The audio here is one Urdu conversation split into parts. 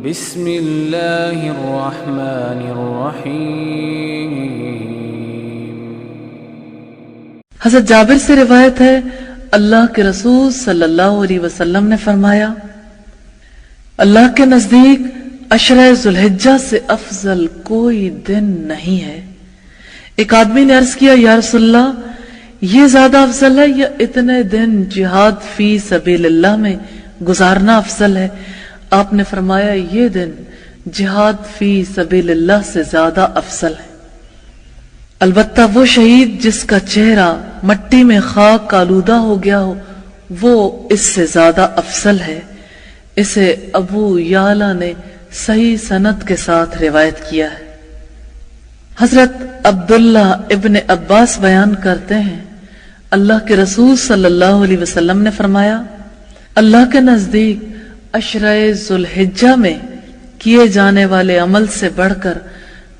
بسم اللہ الرحمن الرحیم۔ حضرت جابر سے روایت ہے، اللہ کے رسول صلی اللہ علیہ وسلم نے فرمایا، اللہ کے نزدیک عشرہ ذوالحجہ سے افضل کوئی دن نہیں ہے۔ ایک آدمی نے عرض کیا، یا رسول اللہ، یہ زیادہ افضل ہے یا اتنے دن جہاد فی سبیل اللہ میں گزارنا افضل ہے؟ آپ نے فرمایا، یہ دن جہاد فی سبیل اللہ سے زیادہ افضل ہے۔ البتہ وہ شہید جس کا چہرہ مٹی میں خاک آلودہ ہو گیا ہو، وہ اس سے زیادہ افضل ہے۔ اسے ابو یعلا نے صحیح سند کے ساتھ روایت کیا ہے۔ حضرت عبداللہ ابن عباس بیان کرتے ہیں، اللہ کے رسول صلی اللہ علیہ وسلم نے فرمایا، اللہ کے نزدیک عشرہ ذوالحجہ میں کیے جانے والے عمل سے بڑھ کر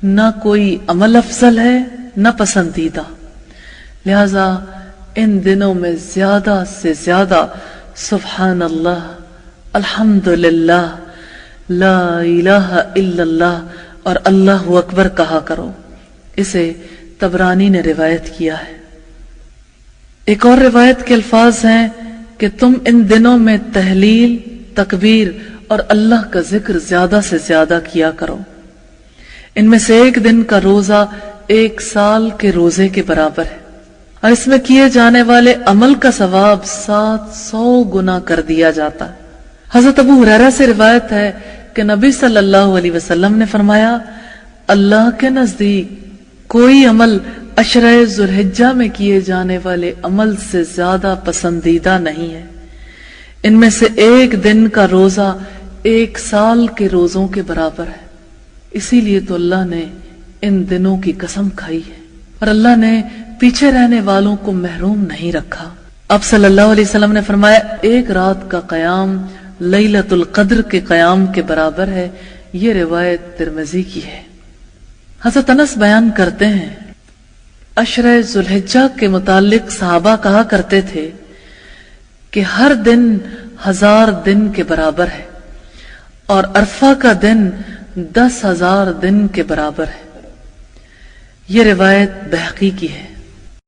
نہ کوئی عمل افضل ہے نہ پسندیدہ، لہذا ان دنوں میں زیادہ سے زیادہ سبحان اللہ، الحمدللہ، لا الہ الا اللہ اور اللہ اکبر کہا کرو۔ اسے طبرانی نے روایت کیا ہے۔ ایک اور روایت کے الفاظ ہیں کہ تم ان دنوں میں تحلیل، تکبیر اور اللہ کا ذکر زیادہ سے زیادہ کیا کرو۔ ان میں سے ایک دن کا روزہ 1 سال کے روزے کے برابر ہے، اور اس میں کیے جانے والے عمل کا ثواب 700 گنا کر دیا جاتا ہے۔ حضرت ابو ہریرہ سے روایت ہے کہ نبی صلی اللہ علیہ وسلم نے فرمایا، اللہ کے نزدیک کوئی عمل عشرہ ذوالحجہ میں کیے جانے والے عمل سے زیادہ پسندیدہ نہیں ہے۔ ان میں سے ایک دن کا روزہ 1 سال کے روزوں کے برابر ہے۔ اسی لیے تو اللہ نے ان دنوں کی قسم کھائی ہے، اور اللہ نے پیچھے رہنے والوں کو محروم نہیں رکھا۔ اب صلی اللہ علیہ وسلم نے فرمایا، ایک رات کا قیام لیلۃ القدر کے قیام کے برابر ہے۔ یہ روایت ترمذی کی ہے۔ حضرت انس بیان کرتے ہیں، عشرہ ذوالحجہ کے متعلق صحابہ کہا کرتے تھے کہ ہر دن 1000 دن کے برابر ہے، اور عرفہ کا دن 10,000 دن کے برابر ہے۔ یہ روایت بہقی کی ہے۔